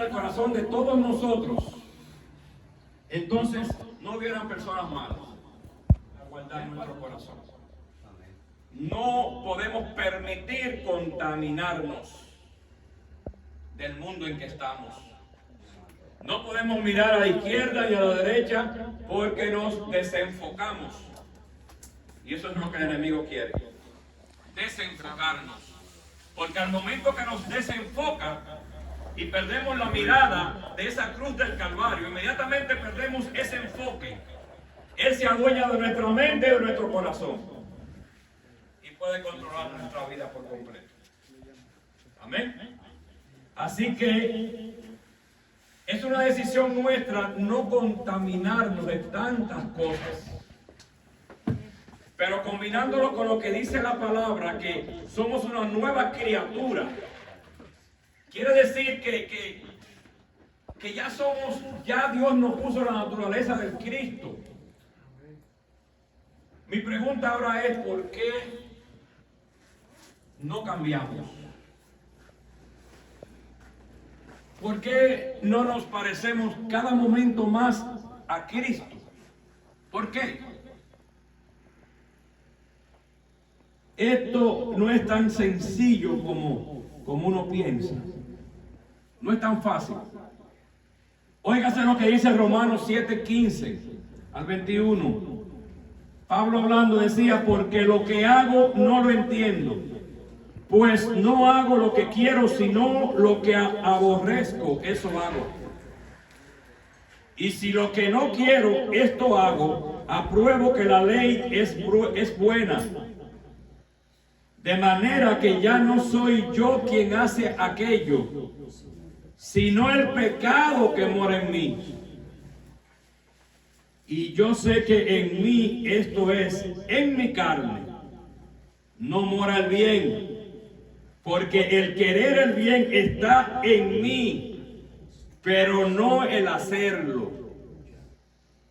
el corazón de todos nosotros, entonces no hubieran personas malas a guardar nuestro corazón. No podemos permitir contaminarnos del mundo en que estamos. No podemos mirar a la izquierda y a la derecha porque nos desenfocamos. Y eso es lo que el enemigo quiere. Desenfocarnos. Porque al momento que nos desenfoca y perdemos la mirada de esa cruz del Calvario, inmediatamente perdemos ese enfoque. Él se adueña de nuestra mente y de nuestro corazón. Y puede controlar nuestra vida por completo. Amén. Así que es una decisión nuestra no contaminarnos de tantas cosas. Pero combinándolo con lo que dice la palabra, que somos una nueva criatura, quiere decir que ya Dios nos puso la naturaleza del Cristo. Mi pregunta ahora es, ¿por qué no cambiamos? ¿Por qué no nos parecemos cada momento más a Cristo? ¿Por qué? Esto no es tan sencillo como uno piensa. No es tan fácil. Óigase lo que dice Romanos 7:15 al 21. Pablo hablando decía, porque lo que hago no lo entiendo. Pues no hago lo que quiero, sino lo que aborrezco, eso hago. Y si lo que no quiero, esto hago, apruebo que la ley es buena. De manera que ya no soy yo quien hace aquello, sino el pecado que mora en mí. Y yo sé que en mí, esto es, en mi carne, no mora el bien. Porque el querer el bien está en mí, pero no el hacerlo.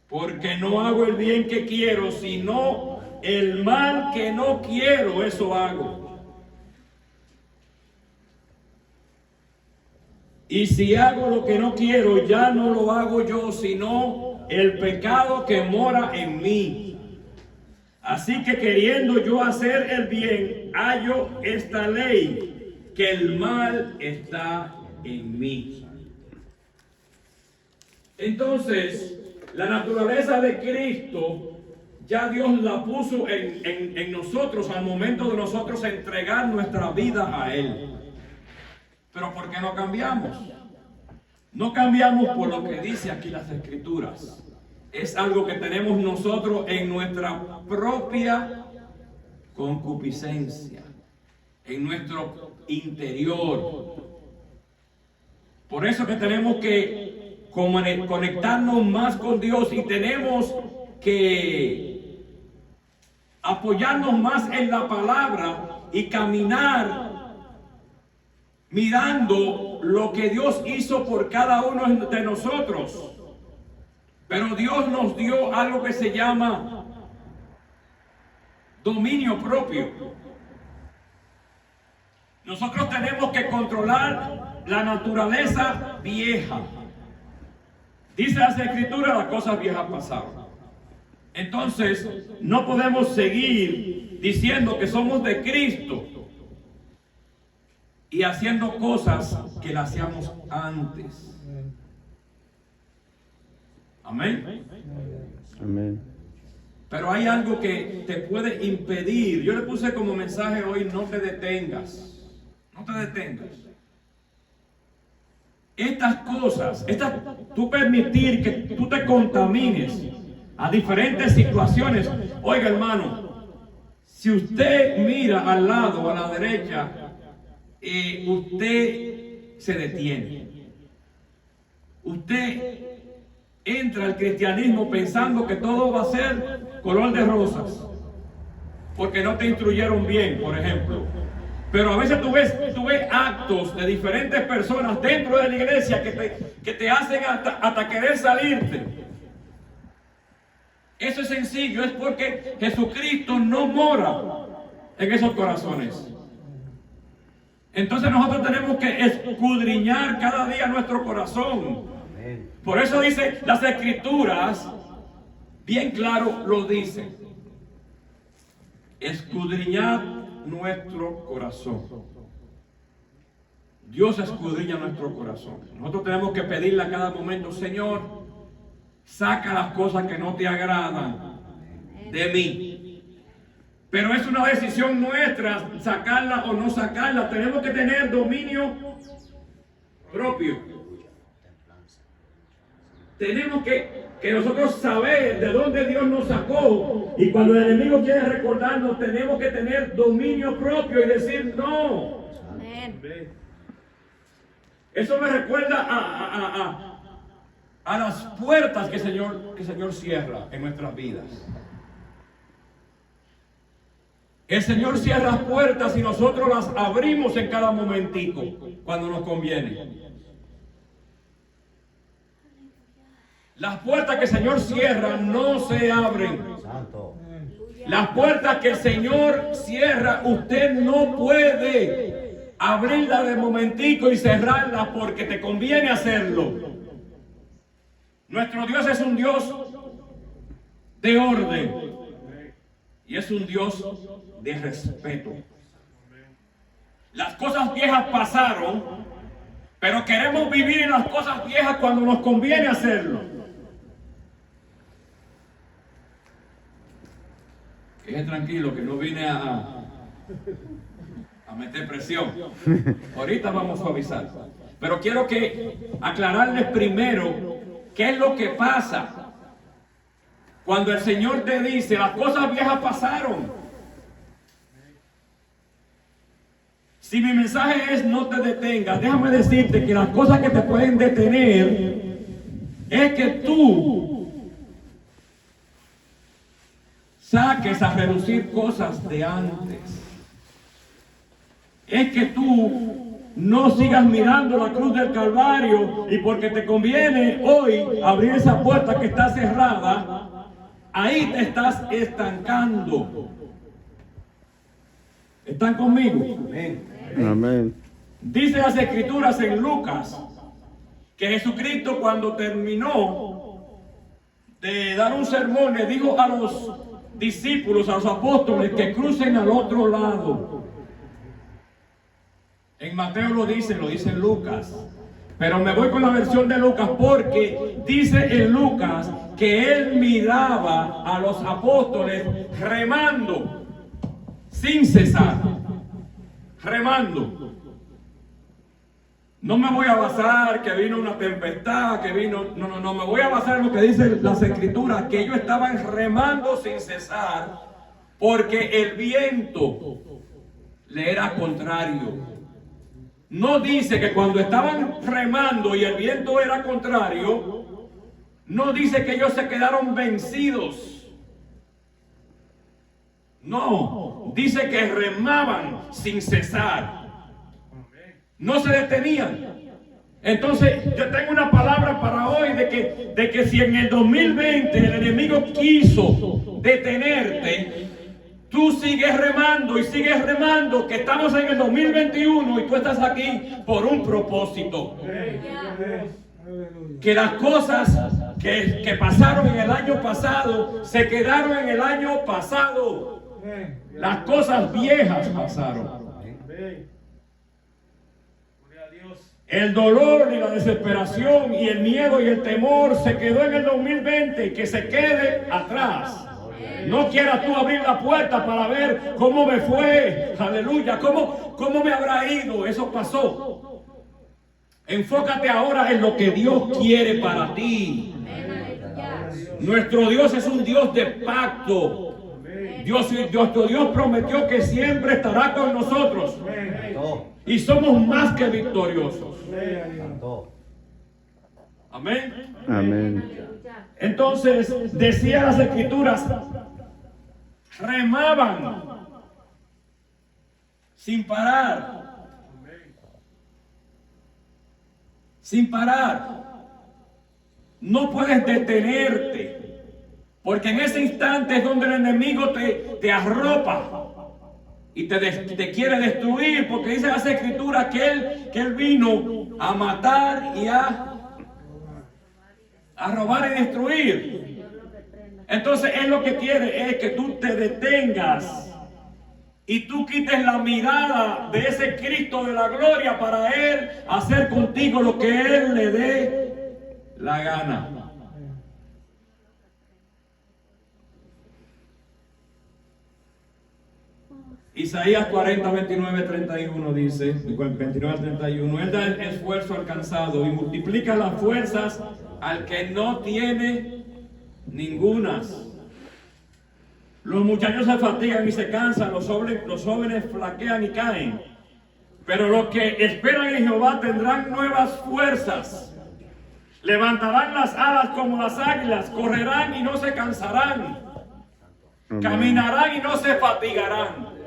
Porque no hago el bien que quiero, sino el mal que no quiero, eso hago. Y si hago lo que no quiero, ya no lo hago yo, sino el pecado que mora en mí. Así que queriendo yo hacer el bien, hallo esta ley, que el mal está en mí. Entonces, la naturaleza de Cristo, ya Dios la puso en nosotros al momento de nosotros entregar nuestra vida a Él. Pero ¿por qué no cambiamos? No cambiamos por lo que dice aquí las Escrituras. Es algo que tenemos nosotros en nuestra propia concupiscencia, en nuestro interior. Por eso que tenemos que conectarnos más con Dios y tenemos que apoyarnos más en la palabra y caminar mirando lo que Dios hizo por cada uno de nosotros. Pero Dios nos dio algo que se llama dominio propio. Nosotros tenemos que controlar la naturaleza vieja. Dice las Escrituras, las cosas viejas pasaron. Entonces, no podemos seguir diciendo que somos de Cristo y haciendo cosas que las hacíamos antes. Amén. Amén. Pero hay algo que te puede impedir. Yo le puse como mensaje hoy, no te detengas. No te detengas. Estas cosas, tú permitir que tú te contamines a diferentes situaciones. Oiga, hermano, si usted mira al lado o a la derecha, usted se detiene. Usted entra al cristianismo pensando que todo va a ser color de rosas, porque no te instruyeron bien, por ejemplo. Pero a veces tú ves actos de diferentes personas dentro de la iglesia que te hacen hasta querer salirte. Eso es sencillo, es porque Jesucristo no mora en esos corazones. Entonces nosotros tenemos que escudriñar cada día nuestro corazón. Por eso dice las Escrituras, bien claro lo dice: escudriñad nuestro corazón. Dios escudriña nuestro corazón. Nosotros tenemos que pedirle a cada momento: Señor, saca las cosas que no te agradan de mí. Pero es una decisión nuestra sacarla o no sacarla. Tenemos que tener dominio propio. Tenemos que nosotros saber de dónde Dios nos sacó. Y cuando el enemigo quiere recordarnos, tenemos que tener dominio propio y decir no. Amén. Eso me recuerda a las puertas que el Señor cierra en nuestras vidas. El Señor cierra las puertas y nosotros las abrimos en cada momentico, cuando nos conviene. Las puertas que el Señor cierra no se abren. Las puertas que el Señor cierra, usted no puede abrirlas de momentico y cerrarlas porque te conviene hacerlo. Nuestro Dios es un Dios de orden y es un Dios de respeto. Las cosas viejas pasaron, pero queremos vivir en las cosas viejas cuando nos conviene hacerlo. Quede tranquilo que no vine a meter presión. Ahorita vamos a suavizar. Pero quiero aclararles primero qué es lo que pasa cuando el Señor te dice: las cosas viejas pasaron. Si mi mensaje es no te detengas, déjame decirte que las cosas que te pueden detener es que tú saques a reducir cosas de antes. Es que tú no sigas mirando la cruz del Calvario y porque te conviene hoy abrir esa puerta que está cerrada, ahí te estás estancando. ¿Están conmigo? Amén. Amén. Dice las Escrituras en Lucas que Jesucristo, cuando terminó de dar un sermón, le dijo a los discípulos, a los apóstoles, que crucen al otro lado. En Mateo lo dice en Lucas, pero me voy con la versión de Lucas porque dice en Lucas que él miraba a los apóstoles remando sin cesar, remando. No me voy a basar que vino una tempestad, que vino... No, me voy a basar en lo que dicen las Escrituras, que ellos estaban remando sin cesar, porque el viento le era contrario. No dice que cuando estaban remando y el viento era contrario, no dice que ellos se quedaron vencidos. No, dice que remaban sin cesar. No se detenían. Entonces yo tengo una palabra para hoy de que si en el 2020 el enemigo quiso detenerte, tú sigues remando y sigues remando, que estamos en el 2021 y tú estás aquí por un propósito. Que las cosas que pasaron en el año pasado se quedaron en el año pasado. Las cosas viejas pasaron. El dolor y la desesperación y el miedo y el temor se quedó en el 2020, que se quede atrás. No quieras tú abrir la puerta para ver cómo me fue, aleluya, cómo me habrá ido. Eso pasó. Enfócate ahora en lo que Dios quiere para ti. Nuestro Dios es un Dios de pacto. Nuestro Dios prometió que siempre estará con nosotros. Y somos más que victoriosos. Amén. Amén. Entonces, decía las Escrituras, remaban sin parar. Sin parar. No puedes detenerte, porque en ese instante es donde el enemigo te arropa y te quiere destruir, porque dice las Escrituras que él vino a matar y a robar y destruir. Entonces él lo que quiere es que tú te detengas y tú quites la mirada de ese Cristo de la gloria para él hacer contigo lo que él le dé la gana. Isaías 40, 29, 31 dice, 29 al 31, Él da el esfuerzo alcanzado y multiplica las fuerzas al que no tiene ningunas. Los muchachos se fatigan y se cansan, los jóvenes flaquean y caen. Pero los que esperan en Jehová tendrán nuevas fuerzas. Levantarán las alas como las águilas, correrán y no se cansarán. Caminarán y no se fatigarán.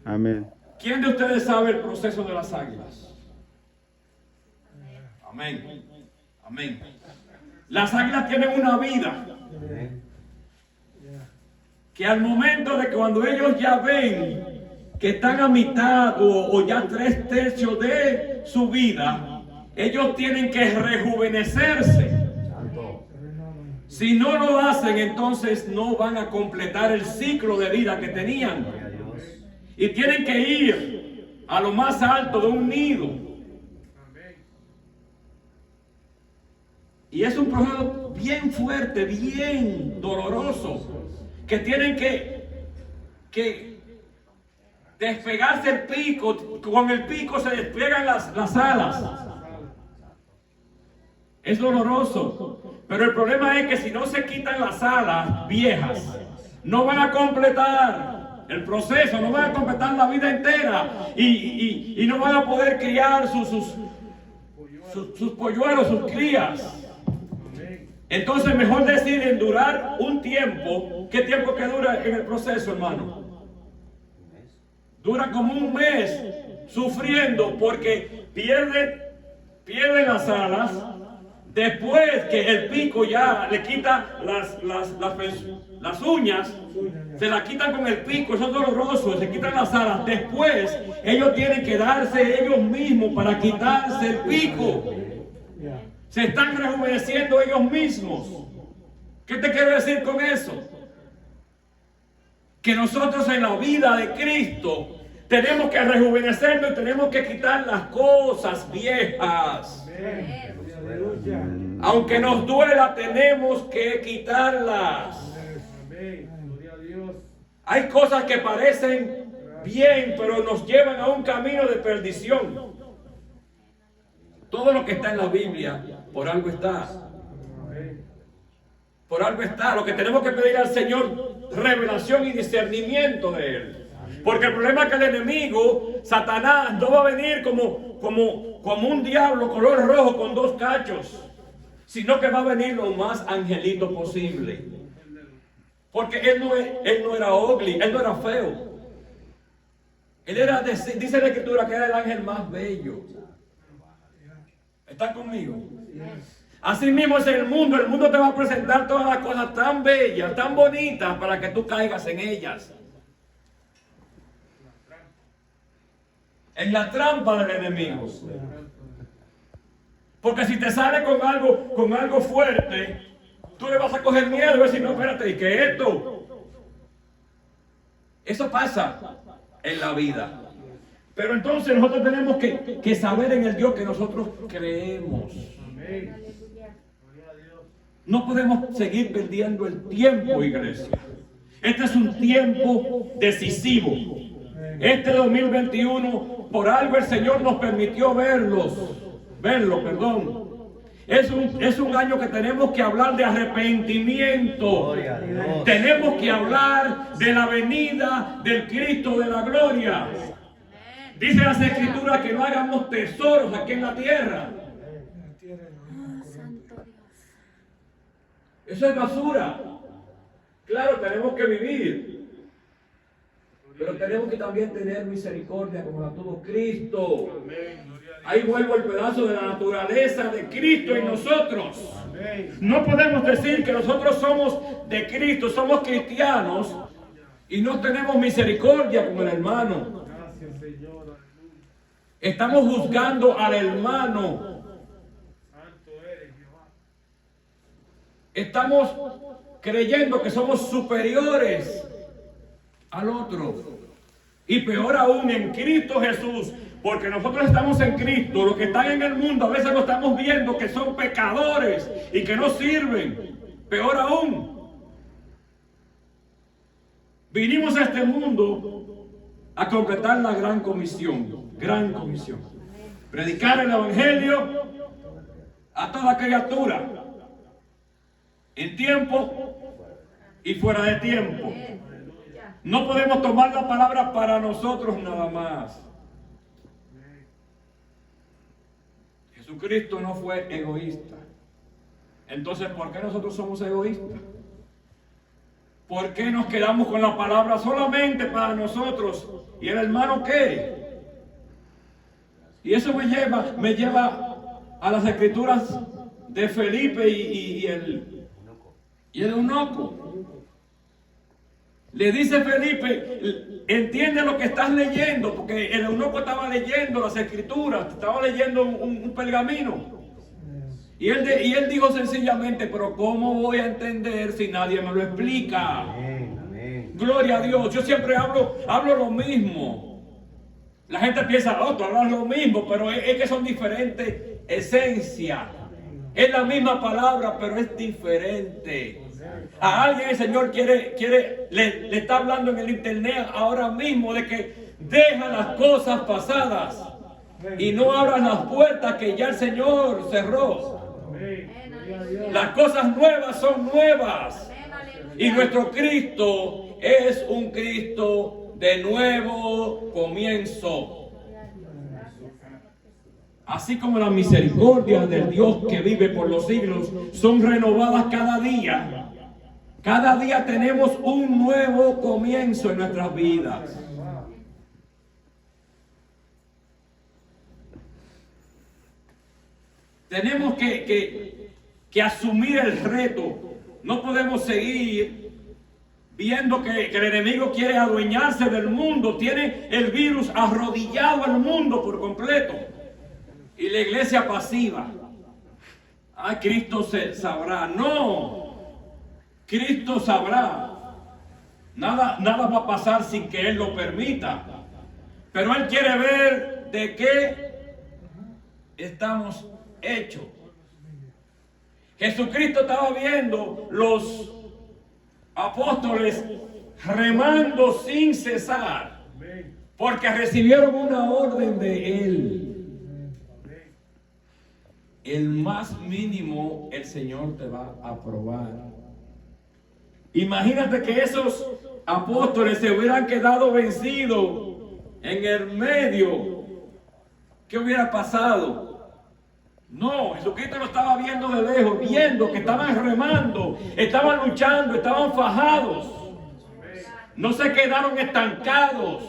Amén. ¿Quién de ustedes sabe el proceso de las águilas? Amén. Amén. Las águilas tienen una vida que al momento de que cuando ellos ya ven que están a mitad o ya 3/3 de su vida, ellos tienen que rejuvenecerse. Si no lo hacen, entonces no van a completar el ciclo de vida que tenían. Y tienen que ir a lo más alto de un nido. Y es un proceso bien fuerte, bien doloroso, que tienen que despegarse el pico. Con el pico se despegan las alas. Es doloroso. Pero el problema es que si no se quitan las alas viejas, no van a completar el proceso, no van a completar la vida entera y no van a poder criar sus polluelos, sus crías. Entonces mejor deciden durar un tiempo. ¿Qué tiempo que dura en el proceso, hermano? Dura como un mes sufriendo porque pierde las alas. Después que el pico ya le quita las uñas, se la quitan con el pico, eso es doloroso, se quitan las alas. Después ellos tienen que darse ellos mismos para quitarse el pico. Se están rejuveneciendo ellos mismos. ¿Qué te quiero decir con eso? Que nosotros en la vida de Cristo tenemos que rejuvenecernos y tenemos que quitar las cosas viejas. Aunque nos duela, tenemos que quitarlas. Hay cosas que parecen bien, pero nos llevan a un camino de perdición. Todo lo que está en la Biblia, por algo está. Por algo está. Lo que tenemos que pedir al Señor, revelación y discernimiento de Él. Porque el problema es que el enemigo, Satanás, no va a venir como un diablo color rojo con 2 cachos, sino que va a venir lo más angelito posible. Porque él no era ugly, él no era feo. Él era, dice la Escritura, que era el ángel más bello. ¿Están conmigo? Así mismo es el mundo te va a presentar todas las cosas tan bellas, tan bonitas, para que tú caigas en ellas. En la trampa del enemigo. Porque si te sale con algo fuerte, tú le vas a coger miedo y decir, no, espérate, ¿y qué es esto? Eso pasa en la vida. Pero entonces nosotros tenemos que saber en el Dios que nosotros creemos. No podemos seguir perdiendo el tiempo, iglesia. Este es un tiempo decisivo. Este 2021, por algo el Señor nos permitió verlo. Es un año que tenemos que hablar de arrepentimiento. Tenemos que hablar de la venida del Cristo de la gloria. Dice las Escrituras que no hagamos tesoros aquí en la tierra. Eso es basura. Claro, tenemos que vivir. Pero tenemos que también tener misericordia como la tuvo Cristo. Ahí vuelvo el pedazo de la naturaleza de Cristo en nosotros. No podemos decir que nosotros somos de Cristo, somos cristianos, y no tenemos misericordia con el hermano. Gracias, Señor. Estamos juzgando al hermano. Santo eres, Jehová. Estamos creyendo que somos superiores al otro. Y peor aún en Cristo Jesús. Porque nosotros estamos en Cristo. Los que están en el mundo a veces lo estamos viendo que son pecadores y que no sirven. Peor aún. Vinimos a este mundo a completar la gran comisión. Gran comisión. Predicar el evangelio a toda criatura. En tiempo y fuera de tiempo. No podemos tomar la palabra para nosotros nada más. Jesucristo no fue egoísta. Entonces, ¿por qué nosotros somos egoístas? ¿Por qué nos quedamos con la palabra solamente para nosotros? ¿Y el hermano qué? Y eso me lleva a las escrituras de Felipe y el eunuco. Le dice Felipe, entiende lo que estás leyendo, porque el eunuco estaba leyendo las escrituras, estaba leyendo un pergamino. Y él dijo sencillamente, pero ¿cómo voy a entender si nadie me lo explica? Gloria a Dios. Yo siempre hablo lo mismo. La gente piensa, tú hablas lo mismo, pero es que son diferentes esencias. Es la misma palabra, pero es diferente. A alguien el Señor le está hablando en el internet ahora mismo de que deja las cosas pasadas y no abran las puertas que ya el Señor cerró. Las cosas nuevas son nuevas. Y nuestro Cristo es un Cristo de nuevo comienzo. Así como las misericordias del Dios que vive por los siglos son renovadas cada día. Cada día tenemos un nuevo comienzo en nuestras vidas. Tenemos que asumir el reto. No podemos seguir viendo que el enemigo quiere adueñarse del mundo. Tiene el virus arrodillado al mundo por completo. Y la iglesia pasiva. Cristo sabrá. No. Cristo sabrá. Nada va a pasar sin que Él lo permita. Pero Él quiere ver de qué estamos hechos. Jesucristo estaba viendo los apóstoles remando sin cesar, porque recibieron una orden de Él. El más mínimo el Señor te va a aprobar. Imagínate que esos apóstoles se hubieran quedado vencidos en el medio. ¿Qué hubiera pasado? No, Jesucristo lo estaba viendo de lejos, viendo que estaban remando, estaban luchando, estaban fajados. No se quedaron estancados.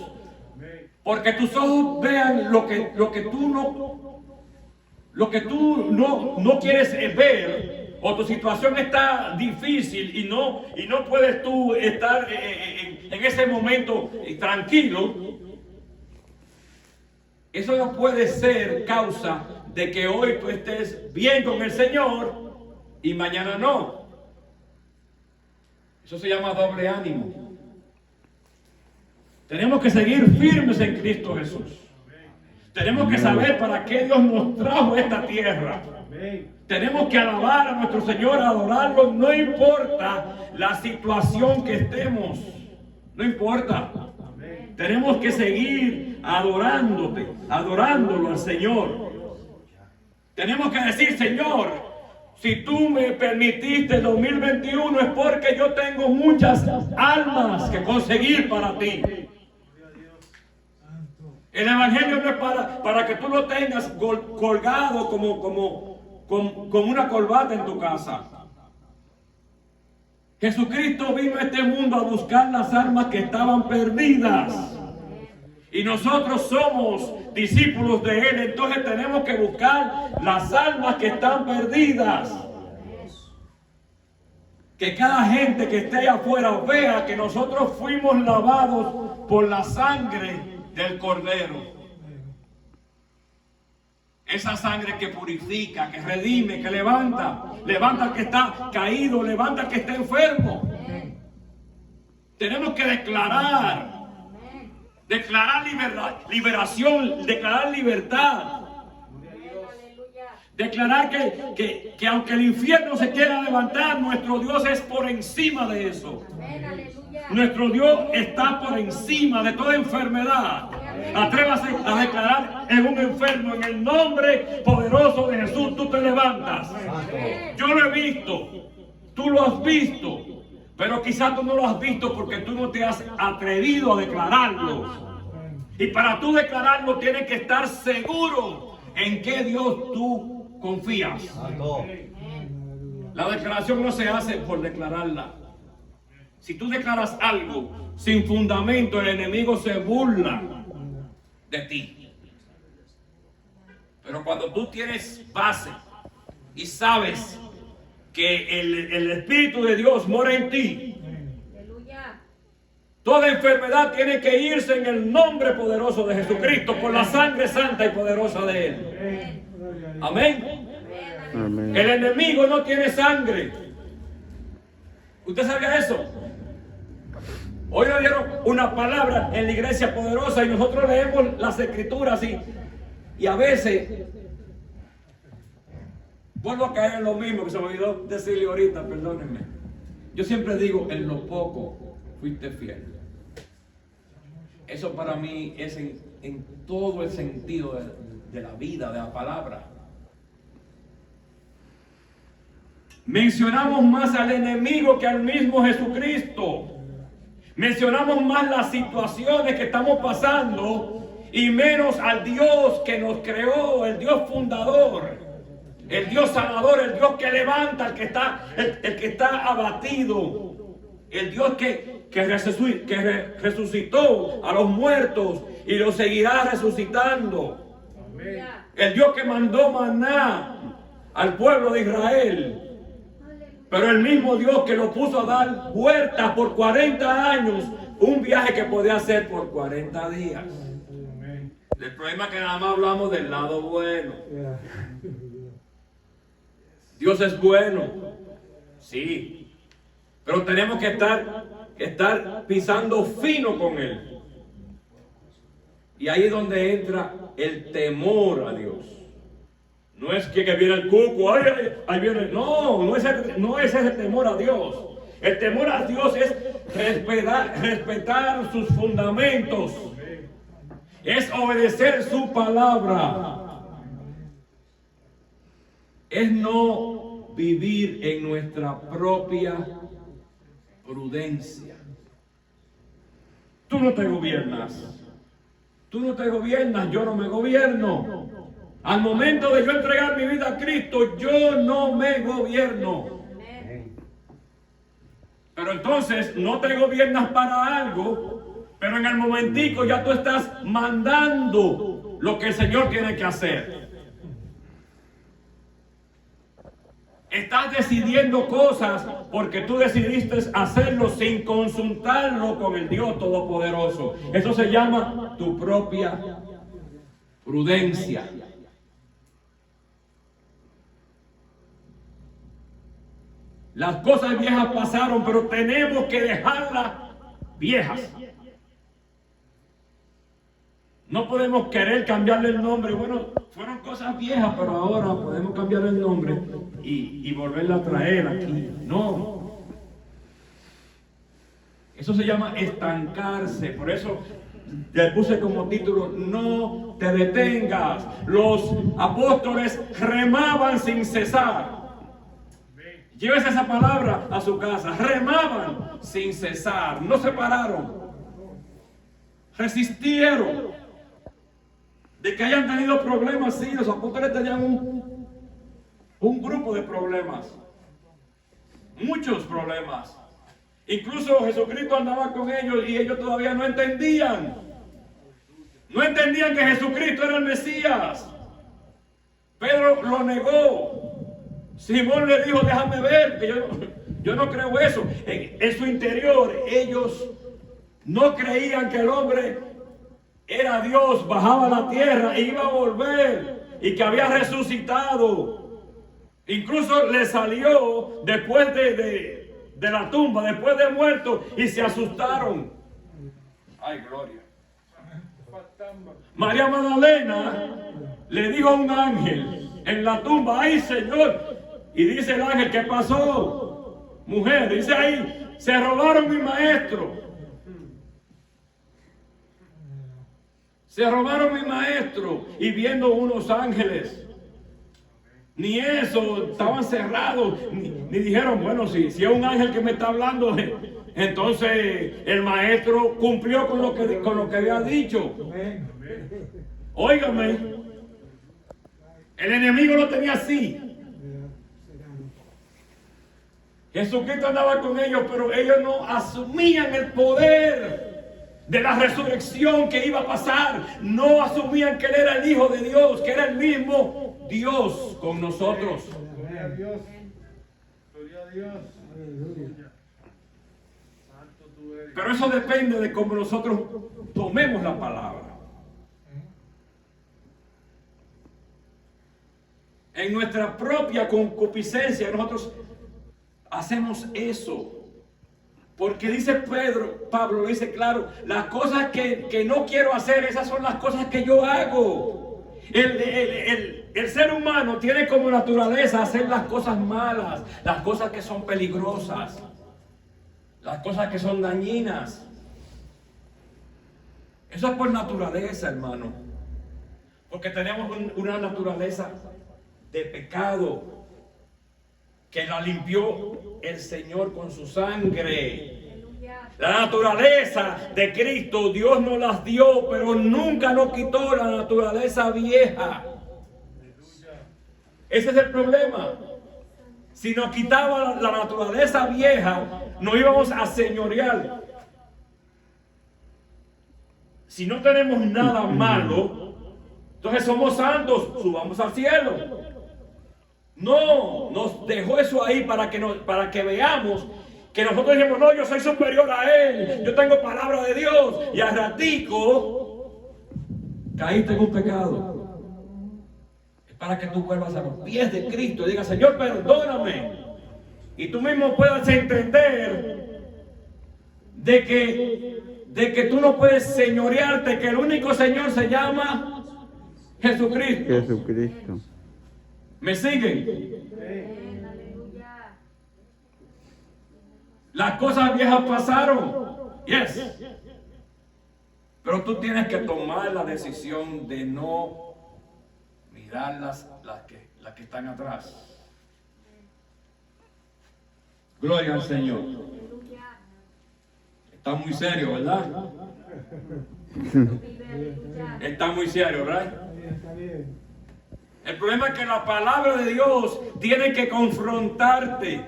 Porque tus ojos vean lo que tú no quieres ver, o tu situación está difícil y no puedes tú estar en ese momento tranquilo. Eso no puede ser causa de que hoy tú estés bien con el Señor y mañana no. Eso se llama doble ánimo. Tenemos que seguir firmes en Cristo Jesús. Tenemos que saber para qué Dios nos trajo a esta tierra. Tenemos que alabar a nuestro Señor, adorarlo, no importa la situación que estemos. No importa. Tenemos que seguir adorándolo al Señor. Tenemos que decir, Señor, si tú me permitiste el 2021 es porque yo tengo muchas almas que conseguir para ti. El evangelio no es para que tú lo tengas colgado como una corbata en tu casa. Jesucristo vino a este mundo a buscar las almas que estaban perdidas. Y nosotros somos discípulos de Él, entonces tenemos que buscar las almas que están perdidas. Que cada gente que esté allá afuera vea que nosotros fuimos lavados por la sangre del Cordero. Esa sangre que purifica, que redime, que levanta. Levanta al que está caído, levanta al que está enfermo. Tenemos que declarar liberación, declarar libertad. Declarar que aunque el infierno se quiera levantar, nuestro Dios es por encima de eso. Nuestro Dios está por encima de toda enfermedad. Atrévase a declarar en un enfermo, en el nombre poderoso de Jesús, tú te levantas. Yo lo he visto, tú lo has visto, pero quizás tú no lo has visto porque tú no te has atrevido a declararlo. Y para tú declararlo tienes que estar seguro en qué Dios tú confías. La declaración no se hace por declararla. Si tú declaras algo sin fundamento, el enemigo se burla de ti. Pero cuando tú tienes base y sabes que el Espíritu de Dios mora en ti, toda enfermedad tiene que irse en el nombre poderoso de Jesucristo, por la sangre santa y poderosa de Él. Amén. Amén. El enemigo no tiene sangre. ¿Usted sabía eso? Hoy nos dieron una palabra en la iglesia poderosa y nosotros leemos las escrituras y a veces vuelvo a caer en lo mismo que se me olvidó decirle ahorita, perdónenme. Yo siempre digo, en lo poco fuiste fiel. Eso para mí es en todo el sentido de la vida, de la palabra. Mencionamos más al enemigo que al mismo Jesucristo. Mencionamos más las situaciones que estamos pasando y menos al Dios que nos creó, el Dios fundador, el Dios sanador, el Dios que levanta, el que está abatido, el Dios que resucitó a los muertos y los seguirá resucitando. Amén. El Dios que mandó maná al pueblo de Israel. Pero el mismo Dios que lo puso a dar vueltas por 40 años, un viaje que podía hacer por 40 días. Amén. El problema es que nada más hablamos del lado bueno. Dios es bueno, sí, pero tenemos que estar pisando fino con Él. Y ahí es donde entra el temor a Dios. No es que viene el cuco, ahí viene. No es ese temor a Dios. El temor a Dios es respetar sus fundamentos. Es obedecer su palabra. Es no vivir en nuestra propia prudencia. Tú no te gobiernas. Tú no te gobiernas, yo no me gobierno. Al momento de yo entregar mi vida a Cristo, yo no me gobierno. Pero entonces no te gobiernas para algo, pero en el momentico ya tú estás mandando lo que el Señor tiene que hacer. Estás decidiendo cosas porque tú decidiste hacerlo sin consultarlo con el Dios Todopoderoso. Eso se llama tu propia prudencia. Las cosas viejas pasaron, pero tenemos que dejarlas viejas. No podemos querer cambiarle el nombre. Bueno, fueron cosas viejas, pero ahora podemos cambiarle el nombre y volverla a traer aquí. No. Eso se llama estancarse. Por eso le puse como título, no te detengas. Los apóstoles remaban sin cesar. Llévese esa palabra a su casa. Remaban sin cesar. No se pararon. Resistieron. De que hayan tenido problemas, sí, los apóstoles tenían un grupo de problemas. Muchos problemas. Incluso Jesucristo andaba con ellos y ellos todavía no entendían. No entendían que Jesucristo era el Mesías. Pedro lo negó. Simón le dijo, déjame ver, que Yo no creo eso. En su interior ellos no creían que el hombre era Dios, bajaba a la tierra e iba a volver y que había resucitado. Incluso le salió después de la tumba, después de muerto, y se asustaron. Ay, gloria. María Magdalena le dijo a un ángel en la tumba: ay, Señor. Y dice el ángel: ¿qué pasó, mujer? Dice ahí: se robaron mi maestro. Se robaron mi maestro. Y viendo unos ángeles, ni eso, estaban cerrados, ni dijeron: bueno, si es un ángel que me está hablando, entonces el maestro cumplió con lo que había dicho. Óigame, el enemigo lo tenía así. Jesucristo andaba con ellos, pero ellos no asumían el poder de la resurrección que iba a pasar. No asumían que Él era el Hijo de Dios, que era el mismo Dios con nosotros. Gloria a Dios. Gloria a Dios. Aleluya. Santo tú eres. Pero eso depende de cómo nosotros tomemos la palabra. En nuestra propia concupiscencia nosotros hacemos eso. Porque dice Pablo dice claro: las cosas que no quiero hacer, esas son las cosas que yo hago. El ser humano tiene como naturaleza hacer las cosas malas, las cosas que son peligrosas, las cosas que son dañinas. Eso es por naturaleza, hermano. Porque tenemos una naturaleza de pecado que la limpió el Señor con su sangre. La naturaleza de Cristo Dios nos las dio, pero nunca nos quitó la naturaleza vieja. Ese es el problema. Si nos quitaba la naturaleza vieja, nos íbamos a señorear. Si no tenemos nada malo, entonces somos santos, subamos al cielo. No, nos dejó eso ahí para que veamos que nosotros dijimos: no, yo soy superior a Él, yo tengo palabra de Dios. Y al ratico caíste en un pecado. Es para que tú vuelvas a los pies de Cristo y digas: Señor, perdóname. Y tú mismo puedas entender de que tú no puedes señorearte, que el único Señor se llama Jesucristo. Jesucristo. ¿Me siguen? Las cosas viejas pasaron. Yes. Pero tú tienes que tomar la decisión de no mirar las que están atrás. Gloria al Señor. Está muy serio, ¿verdad? Está muy serio, ¿verdad? Está bien. El problema es que la palabra de Dios tiene que confrontarte.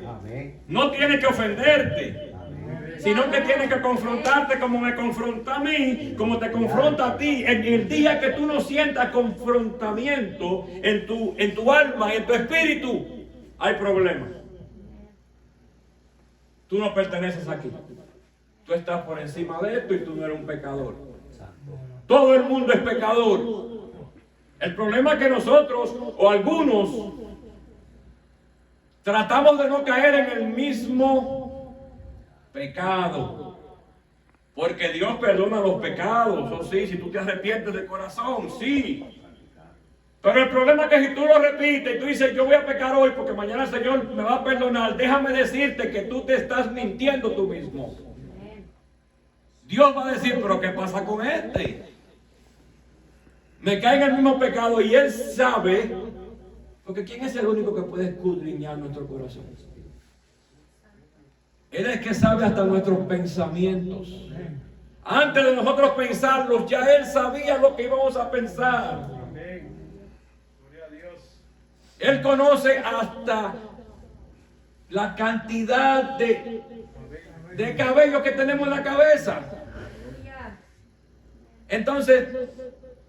No tiene que ofenderte. Sino que tiene que confrontarte como me confronta a mí, como te confronta a ti. En el día que tú no sientas confrontamiento en tu alma, en tu espíritu, hay problemas. Tú no perteneces aquí. Tú estás por encima de esto y tú no eres un pecador. Todo el mundo es pecador. El problema es que nosotros, o algunos, tratamos de no caer en el mismo pecado. Porque Dios perdona los pecados, o sí, si tú te arrepientes de corazón, sí. Pero el problema es que si tú lo repites y tú dices: yo voy a pecar hoy porque mañana el Señor me va a perdonar, déjame decirte que tú te estás mintiendo tú mismo. Dios va a decir: pero ¿qué pasa con este? Me cae en el mismo pecado y Él sabe, porque ¿quién es el único que puede escudriñar nuestro corazón? Él es el que sabe hasta nuestros pensamientos. Antes de nosotros pensarlos, ya Él sabía lo que íbamos a pensar. Amén. Gloria a Dios. Él conoce hasta la cantidad de cabello que tenemos en la cabeza. Entonces,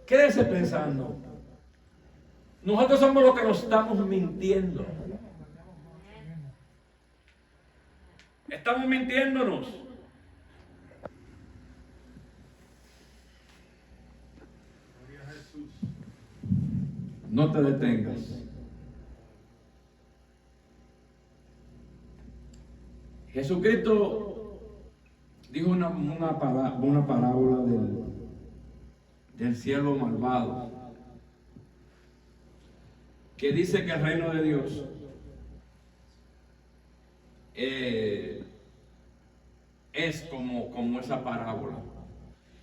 quédese pensando. Nosotros somos los que nos estamos mintiendo. Estamos mintiéndonos. Gloria a Jesús. No te detengas. Jesucristo dijo una parábola del siervo malvado, que dice que el reino de Dios es como esa parábola.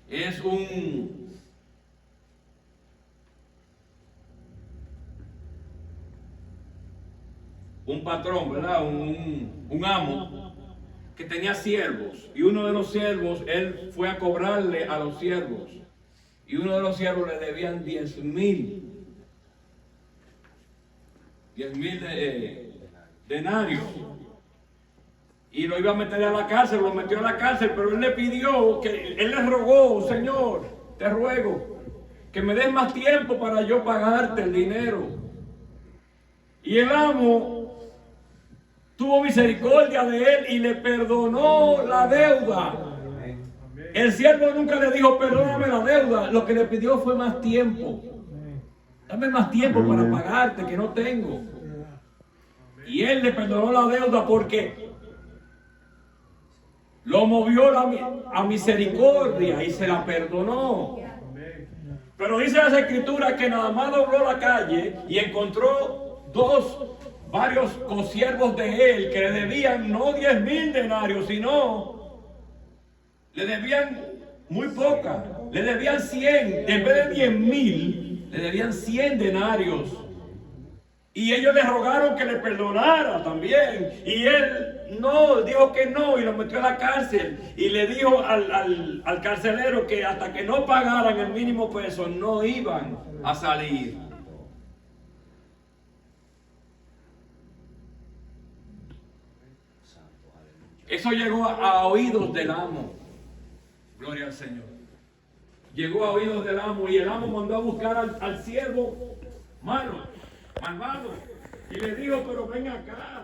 Es un patrón, ¿verdad? Un amo que tenía siervos, y uno de los siervos, él fue a cobrarle a los siervos, y uno de los siervos le debían 10,000 denarios, y lo iba a meter a la cárcel, lo metió a la cárcel, pero él le pidió, él le rogó: Señor, te ruego que me des más tiempo para yo pagarte el dinero. Y el amo tuvo misericordia de él y le perdonó la deuda. El siervo nunca le dijo: perdóname la deuda. Lo que le pidió fue más tiempo. Dame más tiempo para pagarte, que no tengo. Y él le perdonó la deuda porque lo movió a misericordia y se la perdonó. Pero dice las escrituras que nada más dobló la calle y encontró varios consiervos de él que le debían no 10,000 denarios, sino le debían muy poca, le debían 100, en vez de 10,000, le debían 100 denarios. Y ellos le rogaron que le perdonara también, y él no, dijo que no, y lo metió a la cárcel, y le dijo al carcelero que hasta que no pagaran el mínimo peso no iban a salir. Eso llegó a oídos del amo. Gloria al Señor. Llegó a oídos del amo, y el amo mandó a buscar al siervo malvado, y le dijo: pero ven acá,